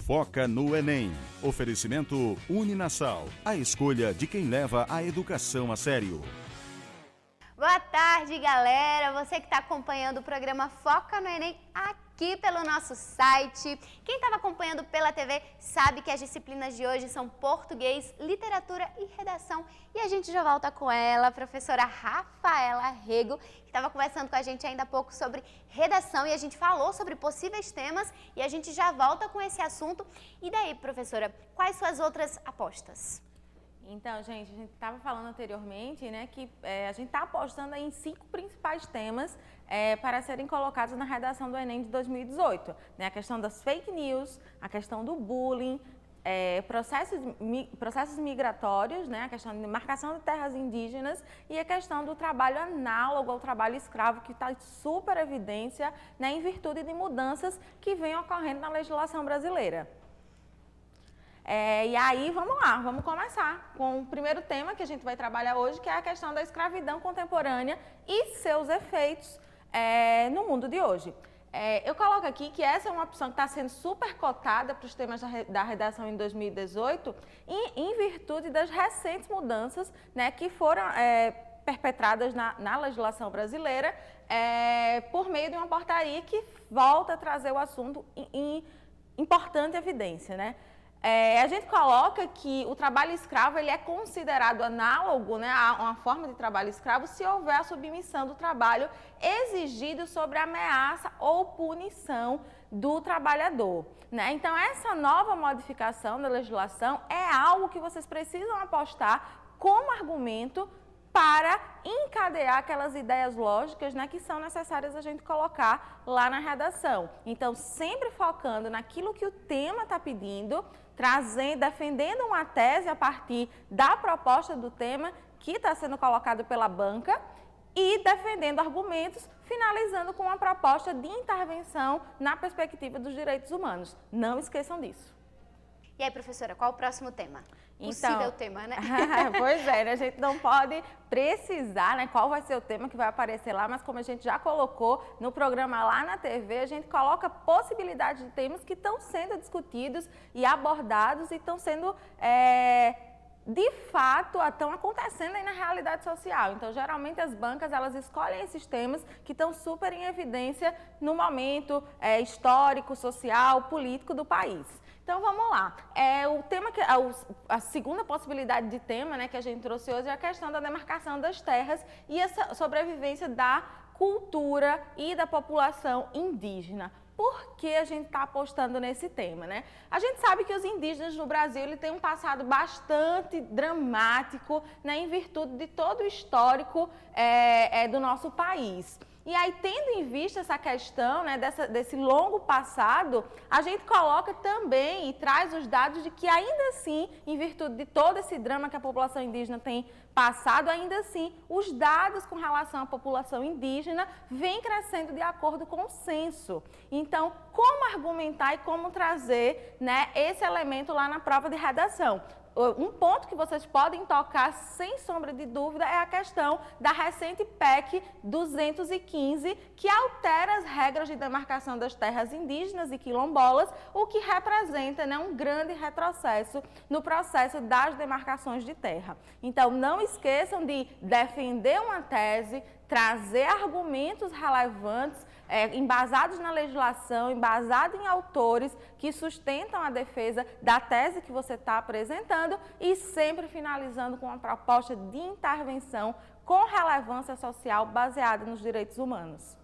Foca no Enem. Oferecimento Uninasal. A escolha de quem leva a educação a sério. Boa tarde, galera. Você que está acompanhando o programa Foca no Enem aqui pelo nosso site. Quem estava acompanhando pela TV sabe que as disciplinas de hoje são português, literatura e redação. E a gente já volta com ela, a professora Rafaela Rego, que estava conversando com a gente ainda há pouco sobre redação e a gente falou sobre possíveis temas e a gente já volta com esse assunto. E daí, professora, quais suas outras apostas? Então, gente, a gente estava falando anteriormente, né, que a gente está apostando em 5 principais temas para serem colocados na redação do Enem de 2018. Né, a questão das fake news, a questão do bullying, processos migratórios, né, a questão de marcação de terras indígenas e a questão do trabalho análogo ao trabalho escravo, que está em super evidência, né, em virtude de mudanças que vêm ocorrendo na legislação brasileira. E aí, vamos lá, vamos começar com o primeiro tema que a gente vai trabalhar hoje, que é a questão da escravidão contemporânea e seus efeitos no mundo de hoje. Eu coloco aqui que essa é uma opção que está sendo super cotada para os temas da redação em 2018, em virtude das recentes mudanças, né, que foram perpetradas na legislação brasileira por meio de uma portaria que volta a trazer o assunto em importante evidência, né? A gente coloca que o trabalho escravo ele é considerado análogo, né, a uma forma de trabalho escravo se houver a submissão do trabalho exigido sobre ameaça ou punição do trabalhador. Né? Então, essa nova modificação da legislação é algo que vocês precisam apostar como argumento para encadear aquelas ideias lógicas, né, que são necessárias a gente colocar lá na redação. Então, sempre focando naquilo que o tema está pedindo, defendendo uma tese a partir da proposta do tema que está sendo colocado pela banca e defendendo argumentos, finalizando com uma proposta de intervenção na perspectiva dos direitos humanos. Não esqueçam disso. E aí, professora, qual o próximo tema? Então, possível tema, né? Pois é, né? A gente não pode precisar, né, qual vai ser o tema que vai aparecer lá, mas como a gente já colocou no programa lá na TV, a gente coloca possibilidades de temas que estão sendo discutidos e abordados e estão sendo, de fato, estão acontecendo aí na realidade social. Então, geralmente as bancas, elas escolhem esses temas que estão super em evidência no momento histórico, social, político do país. Então, vamos lá. O tema a segunda possibilidade de tema, né, que a gente trouxe hoje é a questão da demarcação das terras e a sobrevivência da cultura e da população indígena. Por que a gente está apostando nesse tema, né? A gente sabe que os indígenas no Brasil têm um passado bastante dramático, né, em virtude de todo o histórico do nosso país. E aí, tendo em vista essa questão, né, desse longo passado, a gente coloca também e traz os dados de que ainda assim, em virtude de todo esse drama que a população indígena tem passado, ainda assim, os dados com relação à população indígena vêm crescendo de acordo com o censo. Então, como argumentar e como trazer, né, esse elemento lá na prova de redação? Um ponto que vocês podem tocar sem sombra de dúvida é a questão da recente PEC 215, que altera as regras de demarcação das terras indígenas e quilombolas, o que representa, né, um grande retrocesso no processo das demarcações de terra. Então, não esqueçam de defender uma tese, trazer argumentos relevantes, embasados na legislação, embasados em autores que sustentam a defesa da tese que você está apresentando e sempre finalizando com uma proposta de intervenção com relevância social baseada nos direitos humanos.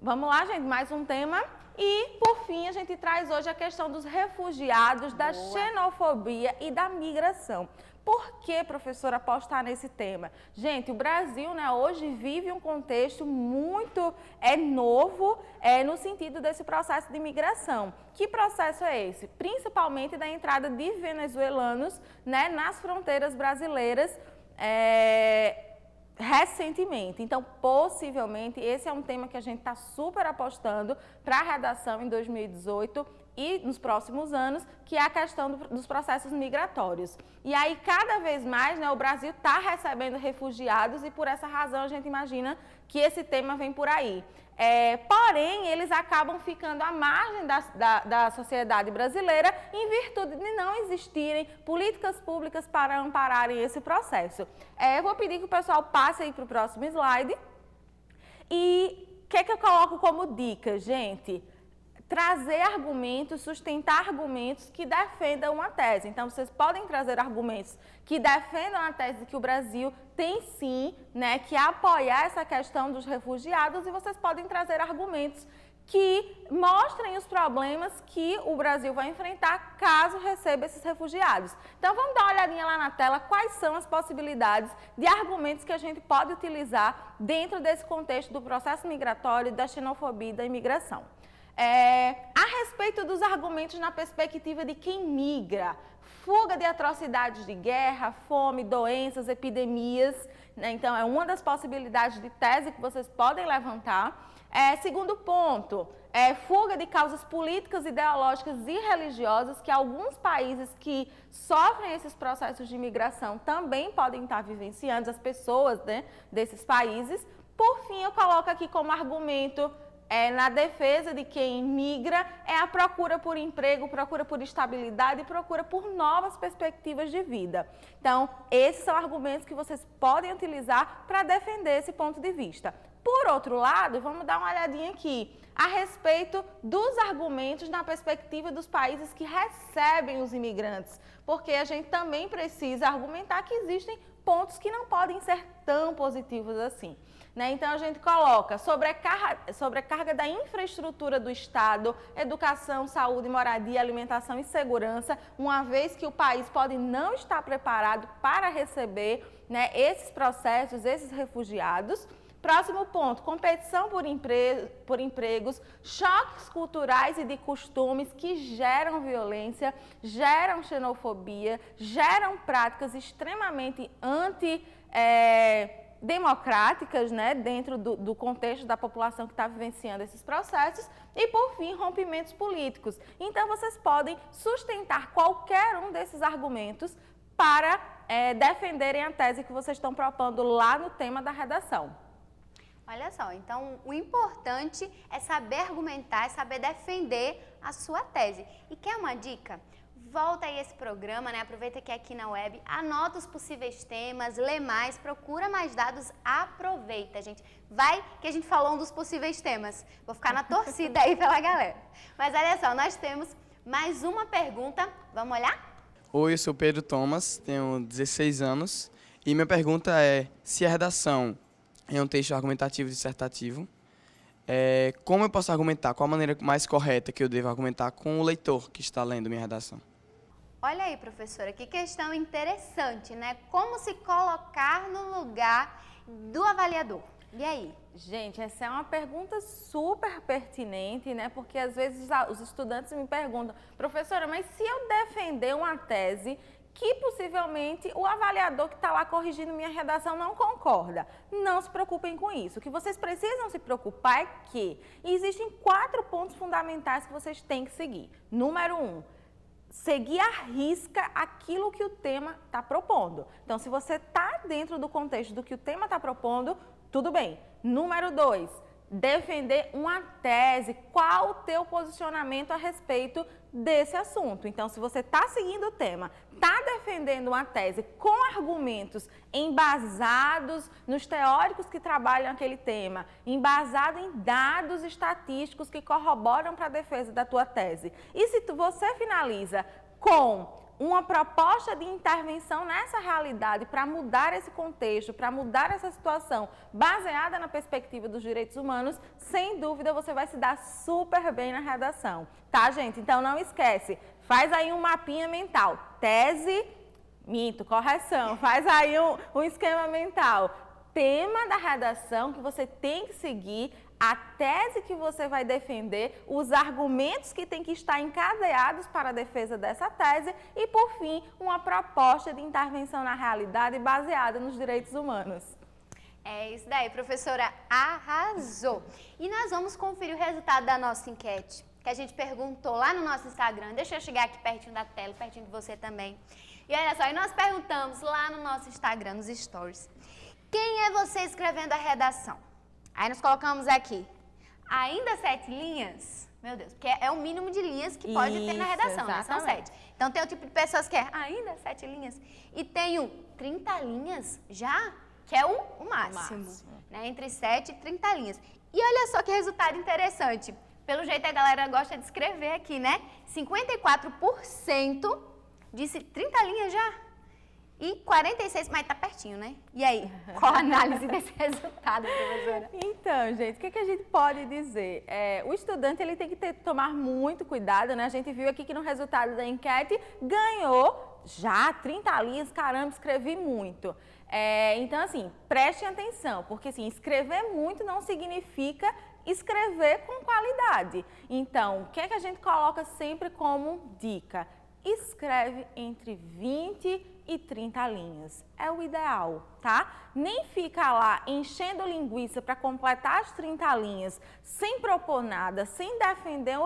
Vamos lá, gente, mais um tema. E, por fim, a gente traz hoje a questão dos refugiados, da xenofobia e da migração. Por que, professora, apostar nesse tema? Gente, o Brasil, né, hoje vive um contexto muito novo no sentido desse processo de migração. Que processo é esse? Principalmente da entrada de venezuelanos, né, nas fronteiras brasileiras recentemente. Então, possivelmente, esse é um tema que a gente está super apostando para a redação em 2018 e nos próximos anos, que é a questão dos processos migratórios. E aí, cada vez mais, né, o Brasil está recebendo refugiados e, por essa razão, a gente imagina que esse tema vem por aí. Porém, eles acabam ficando à margem da sociedade brasileira em virtude de não existirem políticas públicas para ampararem esse processo. Eu vou pedir que o pessoal passe aí para o próximo slide. E o que é que eu coloco como dica, gente? Trazer argumentos, sustentar argumentos que defendam uma tese. Então, vocês podem trazer argumentos que defendam a tese de que o Brasil tem sim, né, que apoiar essa questão dos refugiados, e vocês podem trazer argumentos que mostrem os problemas que o Brasil vai enfrentar caso receba esses refugiados. Então, vamos dar uma olhadinha lá na tela quais são as possibilidades de argumentos que a gente pode utilizar dentro desse contexto do processo migratório, da xenofobia e da imigração. A respeito dos argumentos na perspectiva de quem migra, fuga de atrocidades de guerra, fome, doenças, epidemias, né? Então, é uma das possibilidades de tese que vocês podem levantar. Segundo ponto, fuga de causas políticas, ideológicas e religiosas, que alguns países que sofrem esses processos de imigração também podem estar vivenciando, as pessoas, né, desses países. Por fim, eu coloco aqui como argumento na defesa de quem migra, a procura por emprego, procura por estabilidade e procura por novas perspectivas de vida. Então, esses são argumentos que vocês podem utilizar para defender esse ponto de vista. Por outro lado, vamos dar uma olhadinha aqui a respeito dos argumentos na perspectiva dos países que recebem os imigrantes, porque a gente também precisa argumentar que existem pontos que não podem ser tão positivos assim. Então, a gente coloca sobrecarga da infraestrutura do Estado, educação, saúde, moradia, alimentação e segurança, uma vez que o país pode não estar preparado para receber, né, esses processos, esses refugiados. Próximo ponto, competição por empregos, choques culturais e de costumes que geram violência, geram xenofobia, geram práticas extremamente democráticas, né, dentro do contexto da população que está vivenciando esses processos. E, por fim, rompimentos políticos. Então, vocês podem sustentar qualquer um desses argumentos para defenderem a tese que vocês estão propondo lá no tema da redação. Olha só, então o importante é saber argumentar, é saber defender a sua tese. E quer uma dica? Volta aí esse programa, né? Aproveita que é aqui na web, anota os possíveis temas, lê mais, procura mais dados, aproveita, gente. Vai que a gente falou um dos possíveis temas. Vou ficar na torcida aí pela galera. Mas olha só, nós temos mais uma pergunta. Vamos olhar? Oi, eu sou Pedro Thomas, tenho 16 anos e minha pergunta é se a redação é um texto argumentativo dissertativo, como eu posso argumentar? Qual a maneira mais correta que eu devo argumentar com o leitor que está lendo minha redação? Olha aí, professora, que questão interessante, né? Como se colocar no lugar do avaliador. E aí? Gente, essa é uma pergunta super pertinente, né? Porque às vezes os estudantes me perguntam, professora, mas se eu defender uma tese que possivelmente o avaliador que está lá corrigindo minha redação não concorda. Não se preocupem com isso. O que vocês precisam se preocupar é que existem 4 pontos fundamentais que vocês têm que seguir. Número 1, seguir à risca aquilo que o tema está propondo. Então, se você está dentro do contexto do que o tema está propondo, tudo bem. Número 2, defender uma tese. Qual o teu posicionamento a respeito desse assunto? Então, se você está seguindo o tema, está defendendo uma tese com argumentos embasados nos teóricos que trabalham aquele tema, embasado em dados estatísticos que corroboram para a defesa da tua tese. E se você finaliza com uma proposta de intervenção nessa realidade para mudar esse contexto, para mudar essa situação baseada na perspectiva dos direitos humanos, sem dúvida você vai se dar super bem na redação, tá, gente? Então não esquece, faz aí um mapinha mental, tese, correção, faz aí um esquema mental, tema da redação que você tem que seguir, a tese que você vai defender, os argumentos que têm que estar encadeados para a defesa dessa tese e, por fim, uma proposta de intervenção na realidade baseada nos direitos humanos. É isso daí, professora, arrasou! E nós vamos conferir o resultado da nossa enquete, que a gente perguntou lá no nosso Instagram. Deixa eu chegar aqui pertinho da tela, pertinho de você também. E olha só, e nós perguntamos lá no nosso Instagram, nos stories, quem é você escrevendo a redação? Aí nós colocamos aqui, ainda 7 linhas? Meu Deus, porque é o mínimo de linhas que pode ter na redação, né? São 7. Então tem o tipo de pessoas que é ainda 7 linhas. E tem o 30 linhas já, que é o máximo. Né? Entre 7 e 30 linhas. E olha só que resultado interessante. Pelo jeito a galera gosta de escrever aqui, né? 54% disse 30 linhas já. E 46, mas tá pertinho, né? E aí, qual a análise desse resultado, professora? Então, gente, o que a gente pode dizer? O estudante ele tem que tomar muito cuidado, né? A gente viu aqui que no resultado da enquete ganhou já 30 linhas, caramba, escrevi muito. Então, assim, prestem atenção, porque assim, escrever muito não significa escrever com qualidade. Então, o que a gente coloca sempre como dica? Escreve entre 20 e 30 linhas. É o ideal, tá? Nem fica lá enchendo linguiça para completar as 30 linhas, sem propor nada, sem defender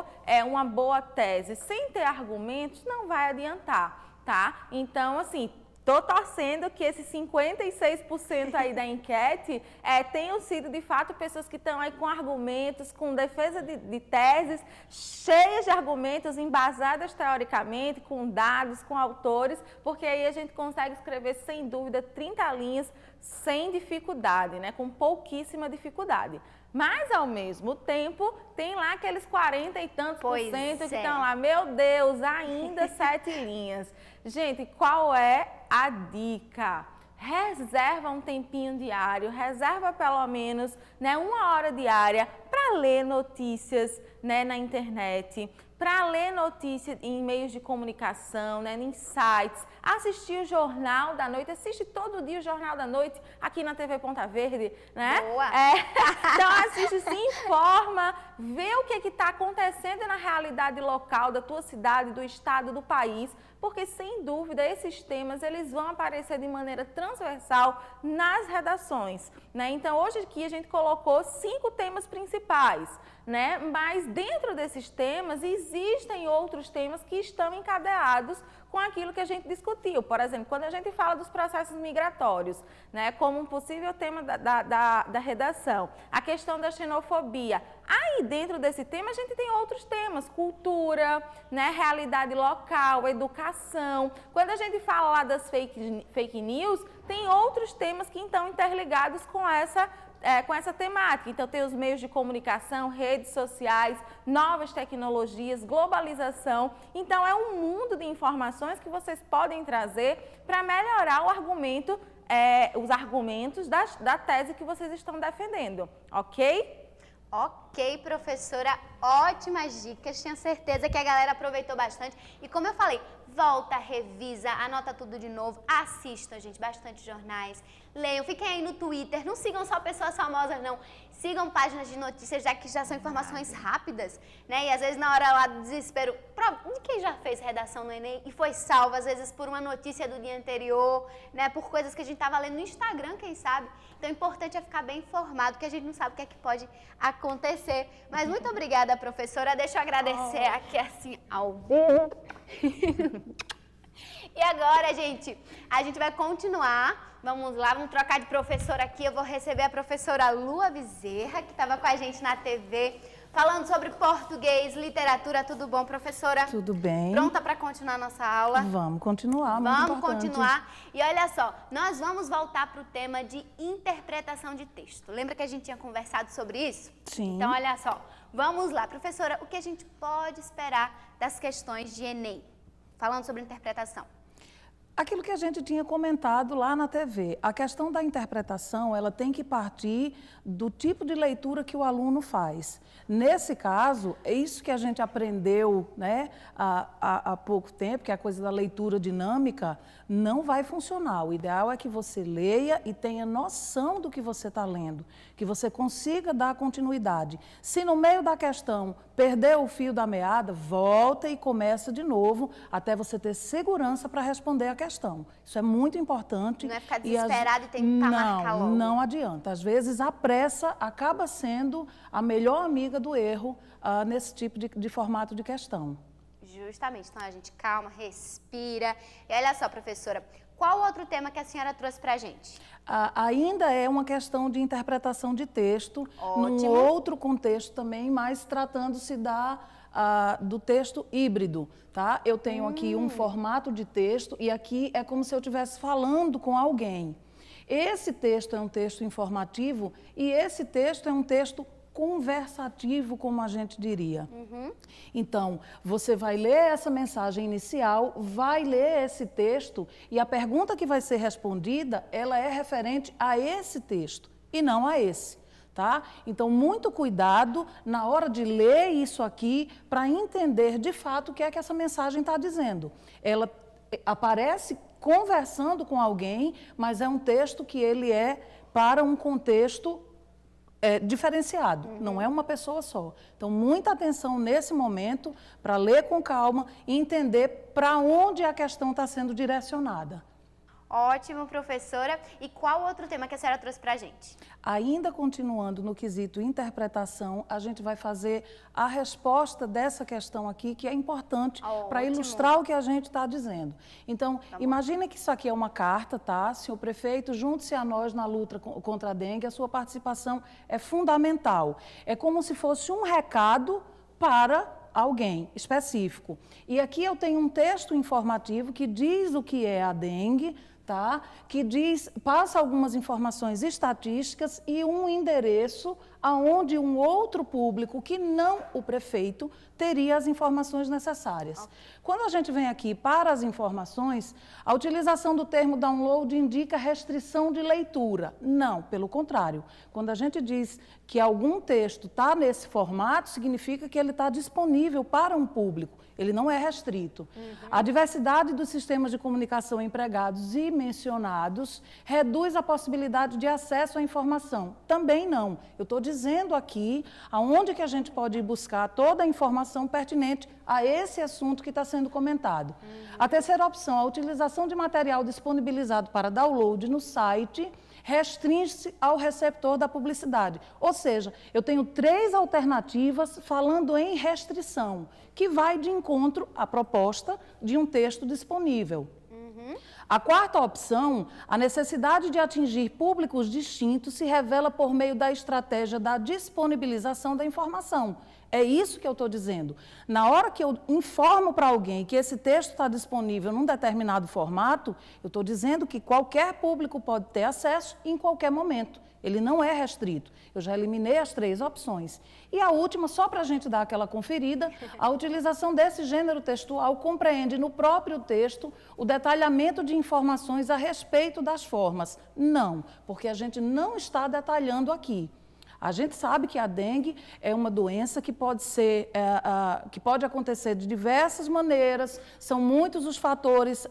uma boa tese, sem ter argumentos, não vai adiantar, tá? Então, assim, tô torcendo que esses 56% aí da enquete tenham sido, de fato, pessoas que estão aí com argumentos, com defesa de teses, cheias de argumentos, embasadas teoricamente, com dados, com autores, porque aí a gente consegue escrever, sem dúvida, 30 linhas sem dificuldade, né? Com pouquíssima dificuldade. Mas, ao mesmo tempo, tem lá aqueles 40 e tantos por cento que estão lá, meu Deus, ainda 7 linhas. Gente, qual é a dica? Reserva um tempinho diário, reserva pelo menos 1 hora diária para ler notícias, né, na internet, para ler notícias em meios de comunicação, né, em sites, assistir o Jornal da Noite, assiste todo dia o Jornal da Noite aqui na TV Ponta Verde, né? Boa! Então assiste, se informa, vê o que está acontecendo na realidade local da tua cidade, do estado, do país, porque sem dúvida esses temas eles vão aparecer de maneira transversal nas redações, né? Então hoje aqui a gente colocou 5 temas principais, né? Mas dentro desses temas existem outros temas que estão encadeados com aquilo que a gente discutiu. Por exemplo, quando a gente fala dos processos migratórios, né, como um possível tema da redação, a questão da xenofobia. Aí dentro desse tema a gente tem outros temas, cultura, né, realidade local, educação. Quando a gente fala lá das fake news, tem outros temas que estão interligados com essa temática. Então tem os meios de comunicação, redes sociais, novas tecnologias, globalização. Então é um mundo de informações que vocês podem trazer para melhorar os argumentos da tese que vocês estão defendendo, ok? Ok, professora, ótimas dicas, tinha certeza que a galera aproveitou bastante. E como eu falei, volta, revisa, anota tudo de novo, assistam, gente, bastante jornais, leiam, fiquem aí no Twitter, não sigam só pessoas famosas, não. Sigam páginas de notícias, já que já são informações rápidas, né? E às vezes na hora lá do desespero, de quem já fez redação no Enem e foi salvo, às vezes por uma notícia do dia anterior, né? Por coisas que a gente estava lendo no Instagram, quem sabe? Então o importante é ficar bem informado, porque a gente não sabe o que é que pode acontecer. Mas muito obrigada, professora. Deixa eu agradecer aqui assim ao vivo. E agora, gente, a gente vai continuar. Vamos lá, vamos trocar de professora aqui. Eu vou receber a professora Lua Bezerra, que estava com a gente na TV, falando sobre português, literatura. Tudo bom, professora? Tudo bem. Pronta para continuar nossa aula? Vamos continuar, muito Vamos importante. continuar. E olha só, nós vamos voltar para o tema de interpretação de texto. Lembra que a gente tinha conversado sobre isso? Sim. Então, olha só, vamos lá. Professora, o que a gente pode esperar das questões de Enem? Falando sobre interpretação. Aquilo que a gente tinha comentado lá na TV, a questão da interpretação, ela tem que partir do tipo de leitura que o aluno faz. Nesse caso, é isso que a gente aprendeu, né, há pouco tempo, que é a coisa da leitura dinâmica, não vai funcionar. O ideal é que você leia e tenha noção do que você está lendo, que você consiga dar continuidade. Se no meio da questão perdeu o fio da meada, volta e começa de novo, até você ter segurança para responder a questão. Isso é muito importante. Não é ficar desesperado e tentar marcar logo. Não adianta. Às vezes a pressa acaba sendo a melhor amiga do erro nesse tipo de formato de questão. Justamente. Então, a gente calma, respira. E olha só, professora, qual outro tema que a senhora trouxe pra gente? Ainda é uma questão de interpretação de texto, num Ótimo. outro contexto também, mas tratando-se do texto híbrido, tá? Eu tenho aqui um formato de texto e aqui é como se eu estivesse falando com alguém. Esse texto é um texto informativo e esse texto é um texto conversativo, como a gente diria. Então, você vai ler essa mensagem inicial, vai ler esse texto e a pergunta que vai ser respondida, ela é referente a esse texto e não a esse. Tá? Então, muito cuidado na hora de ler isso aqui para entender de fato o que é que essa mensagem está dizendo. Ela aparece conversando com alguém, mas é um texto que ele é para um contexto diferenciado, não é uma pessoa só. Então, muita atenção nesse momento para ler com calma e entender para onde a questão está sendo direcionada. Ótimo, professora. E qual outro tema que a senhora trouxe pra gente? Ainda continuando no quesito interpretação, a gente vai fazer a resposta dessa questão aqui, que é importante para ilustrar o que a gente está dizendo. Então, imagina que isso aqui é uma carta, tá? Senhor prefeito, junte-se a nós na luta contra a dengue, a sua participação é fundamental. É como se fosse um recado para alguém específico. E aqui eu tenho um texto informativo que diz o que é a dengue, tá? Que passa algumas informações estatísticas e um endereço aonde um outro público, que não o prefeito, teria as informações necessárias. Quando a gente vem aqui para as informações, a utilização do termo download indica restrição de leitura. Não, pelo contrário. Quando a gente diz que algum texto está nesse formato, significa que ele está disponível para um público. Ele não é restrito. A diversidade dos sistemas de comunicação empregados e mencionados reduz a possibilidade de acesso à informação. Também não. Eu estou dizendo aqui aonde que a gente pode ir buscar toda a informação pertinente a esse assunto que está sendo comentado. A terceira opção, a utilização de material disponibilizado para download no site restringe-se ao receptor da publicidade. Ou seja, eu tenho 3 alternativas falando em restrição, que vai de encontro à proposta de um texto disponível. A quarta opção, a necessidade de atingir públicos distintos se revela por meio da estratégia da disponibilização da informação. É isso que eu estou dizendo. Na hora que eu informo para alguém que esse texto está disponível num determinado formato, eu estou dizendo que qualquer público pode ter acesso em qualquer momento. Ele não é restrito. Eu já eliminei as 3 opções. E a última, só para a gente dar aquela conferida, a utilização desse gênero textual compreende no próprio texto o detalhamento de informações a respeito das formas. Não, porque a gente não está detalhando aqui. A gente sabe que a dengue é uma doença que pode acontecer de diversas maneiras, são muitos os fatores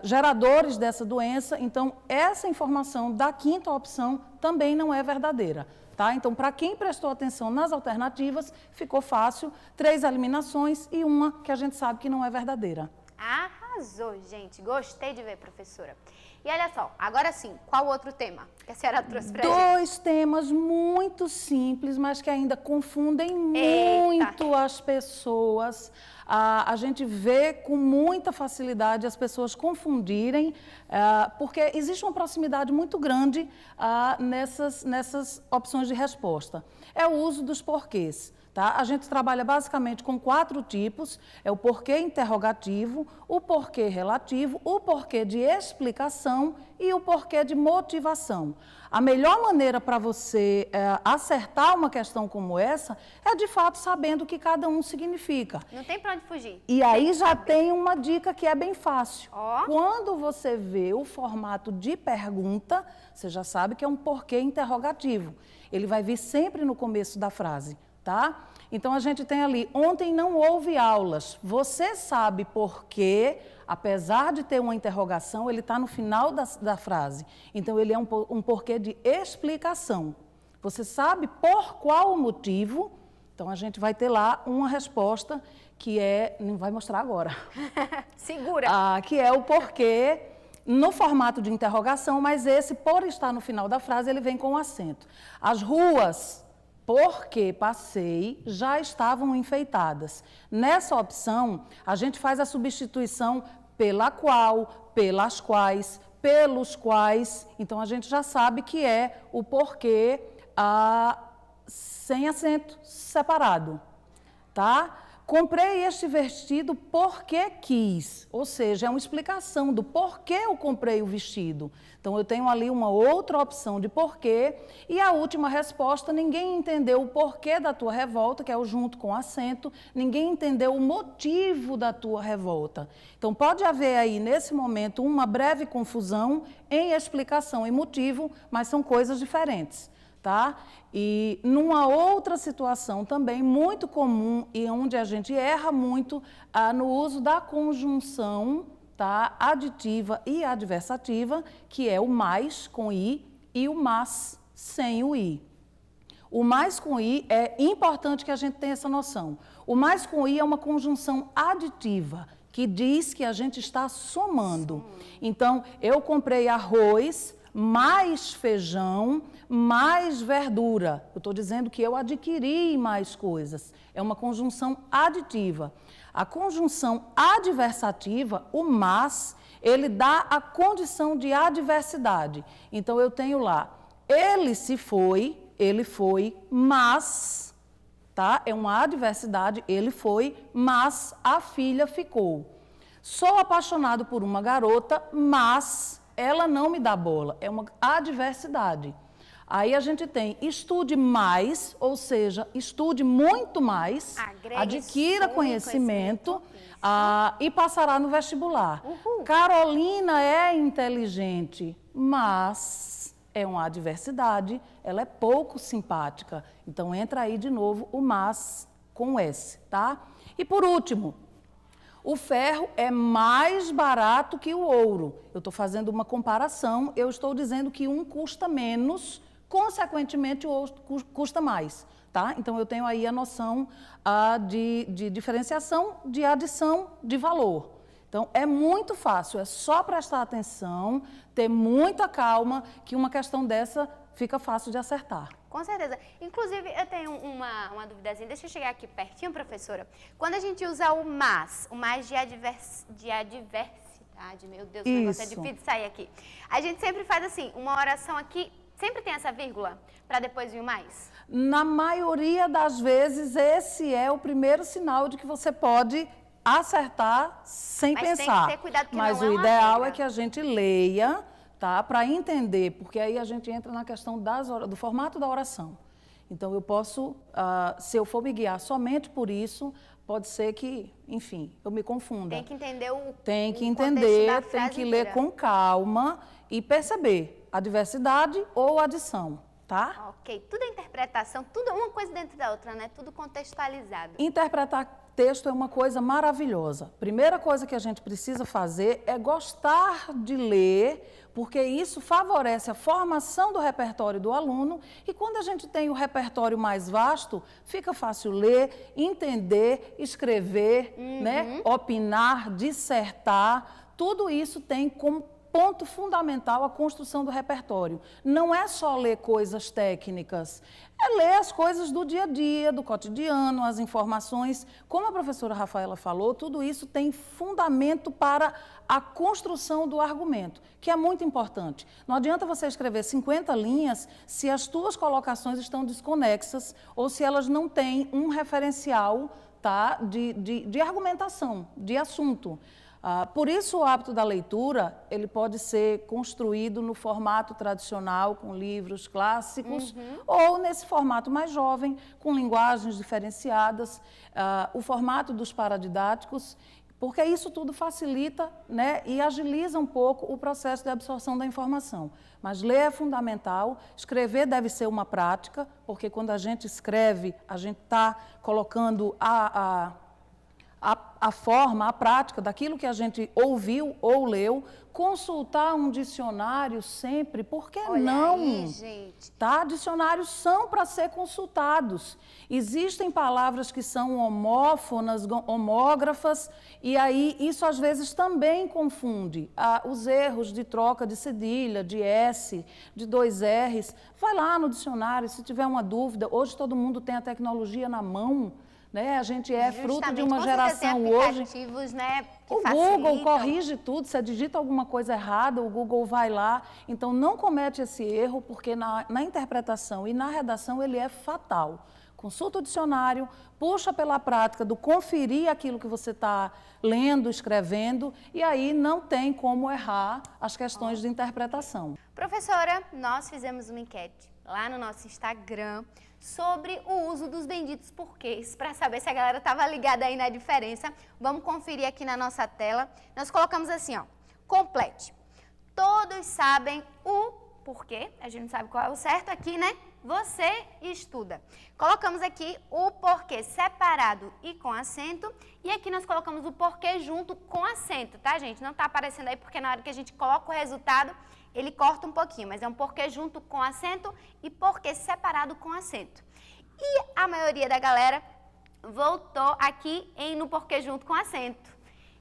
geradores dessa doença, então essa informação da quinta opção também não é verdadeira. Tá? Então, para quem prestou atenção nas alternativas, ficou fácil, 3 eliminações e uma que a gente sabe que não é verdadeira. Arrasou, gente. Gostei de ver, professora. E olha só, agora sim, qual outro tema que a senhora trouxe pra gente? 2 temas muito simples, mas que ainda confundem muito as pessoas. A gente vê com muita facilidade as pessoas confundirem, porque existe uma proximidade muito grande nessas opções de resposta. É o uso dos porquês. Tá? A gente trabalha basicamente com 4 tipos, é o porquê interrogativo, o porquê relativo, o porquê de explicação e o porquê de motivação. A melhor maneira para você acertar uma questão como essa é, de fato, sabendo o que cada um significa. Não tem para onde fugir. E aí já tem uma dica que é bem fácil. Ó. Quando você vê o formato de pergunta, você já sabe que é um porquê interrogativo. Ele vai vir sempre no começo da frase. Tá? Então, a gente tem ali, ontem não houve aulas. Você sabe por quê, apesar de ter uma interrogação, ele está no final da frase. Então, ele é um porquê de explicação. Você sabe por qual motivo, então a gente vai ter lá uma resposta que não vai mostrar agora. Segura. Que é o porquê no formato de interrogação, mas esse, por estar no final da frase, ele vem com um acento. As ruas porque passei, já estavam enfeitadas. Nessa opção, a gente faz a substituição pela qual, pelas quais, pelos quais. Então, a gente já sabe que é o porquê sem acento, separado, tá? Comprei este vestido porque quis, ou seja, é uma explicação do porquê eu comprei o vestido. Então, eu tenho ali uma outra opção de porquê. E a última resposta, ninguém entendeu o porquê da tua revolta, que é o junto com acento, ninguém entendeu o motivo da tua revolta. Então, pode haver aí, nesse momento, uma breve confusão em explicação e motivo, mas são coisas diferentes. Tá? E numa outra situação também muito comum e onde a gente erra muito no uso da conjunção, tá? Aditiva e adversativa, que é o mais com i e o mas sem o i. O mais com i é importante que a gente tenha essa noção. O mais com i é uma conjunção aditiva, que diz que a gente está somando. Então, eu comprei arroz, mais feijão, mais verdura. Eu estou dizendo que eu adquiri mais coisas. É uma conjunção aditiva. A conjunção adversativa, o mas, ele dá a condição de adversidade. Então, eu tenho lá, ele se foi, ele foi, mas, tá? É uma adversidade, ele foi, mas a filha ficou. Sou apaixonado por uma garota, mas ela não me dá bola. É uma adversidade. Aí a gente tem estude mais, ou seja, estude muito mais, adquira conhecimento e passará no vestibular. Uhul. Carolina é inteligente, mas é uma adversidade, ela é pouco simpática. Então entra aí de novo o mas com S, tá? E por último, o ferro é mais barato que o ouro. Eu estou fazendo uma comparação, eu estou dizendo que um custa menos, consequentemente o outro custa mais, tá? Então, eu tenho aí a noção de diferenciação, de adição de valor. Então, é muito fácil, é só prestar atenção, ter muita calma, que uma questão dessa fica fácil de acertar. Com certeza. Inclusive, eu tenho uma duvidazinha. Deixa eu chegar aqui pertinho, professora. Quando a gente usa o mais de adversidade, meu Deus, o negócio é difícil de sair aqui. A gente sempre faz assim, uma oração aqui, sempre tem essa vírgula, para depois vir o mais? Na maioria das vezes, esse é o primeiro sinal de que você pode acertar sem pensar. Mas tem que ter cuidado, porque Mas não o ideal é que a gente leia, tá? Para entender, porque aí a gente entra na questão do formato da oração. Então, eu posso, se eu for me guiar somente por isso, pode ser que, enfim, eu me confunda. Tem que entender o Tem que entender, tem que ler com calma e perceber a diversidade ou adição, tá? Ok, tudo é interpretação, tudo é uma coisa dentro da outra, né? Tudo contextualizado. Interpretar texto é uma coisa maravilhosa. Primeira coisa que a gente precisa fazer é gostar de ler, porque isso favorece a formação do repertório do aluno e quando a gente tem o repertório mais vasto, fica fácil ler, entender, escrever, né? Opinar, dissertar, tudo isso tem como ponto fundamental a construção do repertório. Não é só ler coisas técnicas, é ler as coisas do dia a dia, do cotidiano, as informações. Como a professora Rafaela falou, tudo isso tem fundamento para a construção do argumento, que é muito importante. Não adianta você escrever 50 linhas se as tuas colocações estão desconexas ou se elas não têm um referencial, tá, de argumentação, de assunto. Por isso, o hábito da leitura, ele pode ser construído no formato tradicional, com livros clássicos, ou nesse formato mais jovem, com linguagens diferenciadas, o formato dos paradidáticos, porque isso tudo facilita, né, e agiliza um pouco o processo de absorção da informação. Mas ler é fundamental, escrever deve ser uma prática, porque quando a gente escreve, a gente está colocando a a forma, a prática daquilo que a gente ouviu ou leu, consultar um dicionário sempre, por que Olha não? aí, gente. Tá? Dicionários são para ser consultados. Existem palavras que são homófonas, homógrafas, e aí isso às vezes também confunde os erros de troca de cedilha, de S, de 2 Rs. Vai lá no dicionário, se tiver uma dúvida. Hoje todo mundo tem a tecnologia na mão. Né? A gente é fruto de uma geração hoje. Né, o Google corrige tudo, você digita alguma coisa errada, o Google vai lá. Então, não comete esse erro, porque na interpretação e na redação ele é fatal. Consulta o dicionário, puxa pela prática do conferir aquilo que você está lendo, escrevendo, e aí não tem como errar as questões de interpretação. Professora, nós fizemos uma enquete lá no nosso Instagram sobre o uso dos benditos porquês, para saber se a galera estava ligada aí na diferença. Vamos conferir aqui na nossa tela. Nós colocamos assim, ó, complete. Todos sabem o porquê, a gente não sabe qual é o certo aqui, né? Você estuda. Colocamos aqui o porquê separado e com acento, e aqui nós colocamos o porquê junto com acento, tá, gente? Não está aparecendo aí porque na hora que a gente coloca o resultado, ele corta um pouquinho, mas é um porquê junto com acento e porquê separado com acento. E a maioria da galera voltou aqui no porquê junto com acento.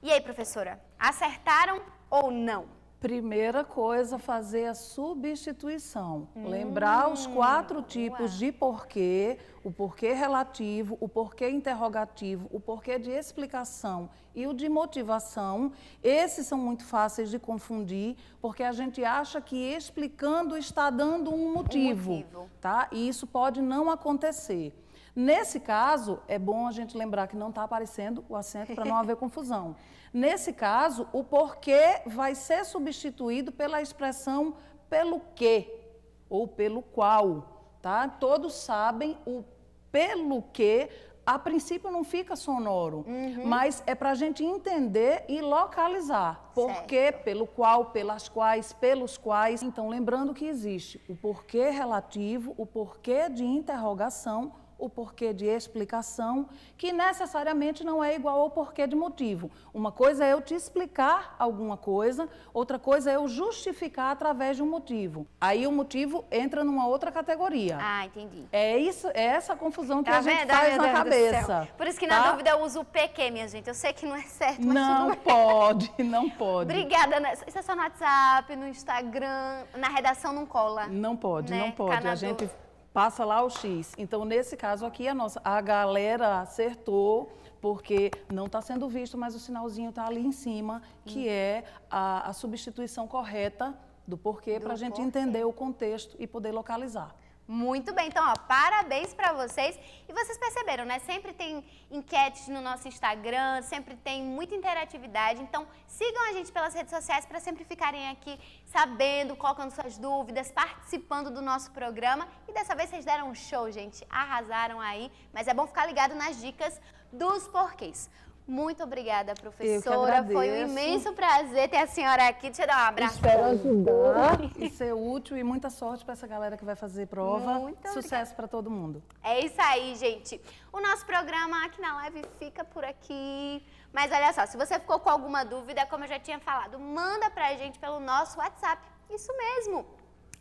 E aí, professora, acertaram ou não? Primeira coisa, fazer a substituição. Lembrar os 4 tipos de porquê, o porquê relativo, o porquê interrogativo, o porquê de explicação e o de motivação. Esses são muito fáceis de confundir, porque a gente acha que explicando está dando um motivo. Tá? E isso pode não acontecer. Nesse caso, é bom a gente lembrar que não está aparecendo o acento para não haver confusão. Nesse caso, o porquê vai ser substituído pela expressão pelo quê ou pelo qual, tá? Todos sabem o pelo quê, a princípio não fica sonoro, mas é para a gente entender e localizar. Porquê, pelo qual, pelas quais, pelos quais. Então, lembrando que existe o porquê relativo, o porquê de interrogação, o porquê de explicação, que necessariamente não é igual ao porquê de motivo. Uma coisa é eu te explicar alguma coisa, outra coisa é eu justificar através de um motivo. Aí o motivo entra numa outra categoria. Ah, entendi. É essa confusão que a gente faz na cabeça. Por isso que na dúvida eu uso o PQ, minha gente. Eu sei que não é certo, mas não pode, não pode. Obrigada. Isso é só no WhatsApp, no Instagram, na redação não cola. Não pode, né? não pode. A gente passa lá o X. Então, nesse caso aqui, a galera acertou, porque não está sendo visto, mas o sinalzinho está ali em cima, que é a substituição correta do porquê, para a gente entender o contexto e poder localizar. Muito bem, então, ó, parabéns para vocês. E vocês perceberam, né? Sempre tem enquetes no nosso Instagram, sempre tem muita interatividade. Então, sigam a gente pelas redes sociais para sempre ficarem aqui sabendo, colocando suas dúvidas, participando do nosso programa. E dessa vez vocês deram um show, gente. Arrasaram aí. Mas é bom ficar ligado nas dicas dos porquês. Muito obrigada, professora. Foi um imenso prazer ter a senhora aqui. Deixa eu dar um abraço. Espero ajudar e ser útil, e muita sorte para essa galera que vai fazer prova. Muito Sucesso para todo mundo. É isso aí, gente. O nosso programa aqui na live fica por aqui. Mas olha só, se você ficou com alguma dúvida, como eu já tinha falado, manda pra gente pelo nosso WhatsApp. Isso mesmo.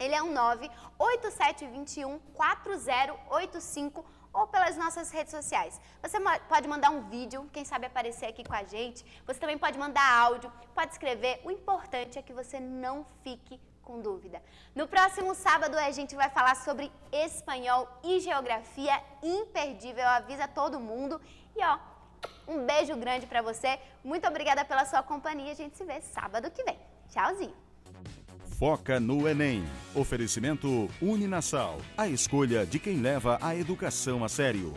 Ele é um 987214085 ou pelas nossas redes sociais. Você pode mandar um vídeo, quem sabe aparecer aqui com a gente. Você também pode mandar áudio, pode escrever. O importante é que você não fique com dúvida. No próximo sábado a gente vai falar sobre espanhol e geografia imperdível. Avisa todo mundo. E ó, um beijo grande pra você. Muito obrigada pela sua companhia. A gente se vê sábado que vem. Tchauzinho. Foca no Enem. Oferecimento Uninasal. A escolha de quem leva a educação a sério.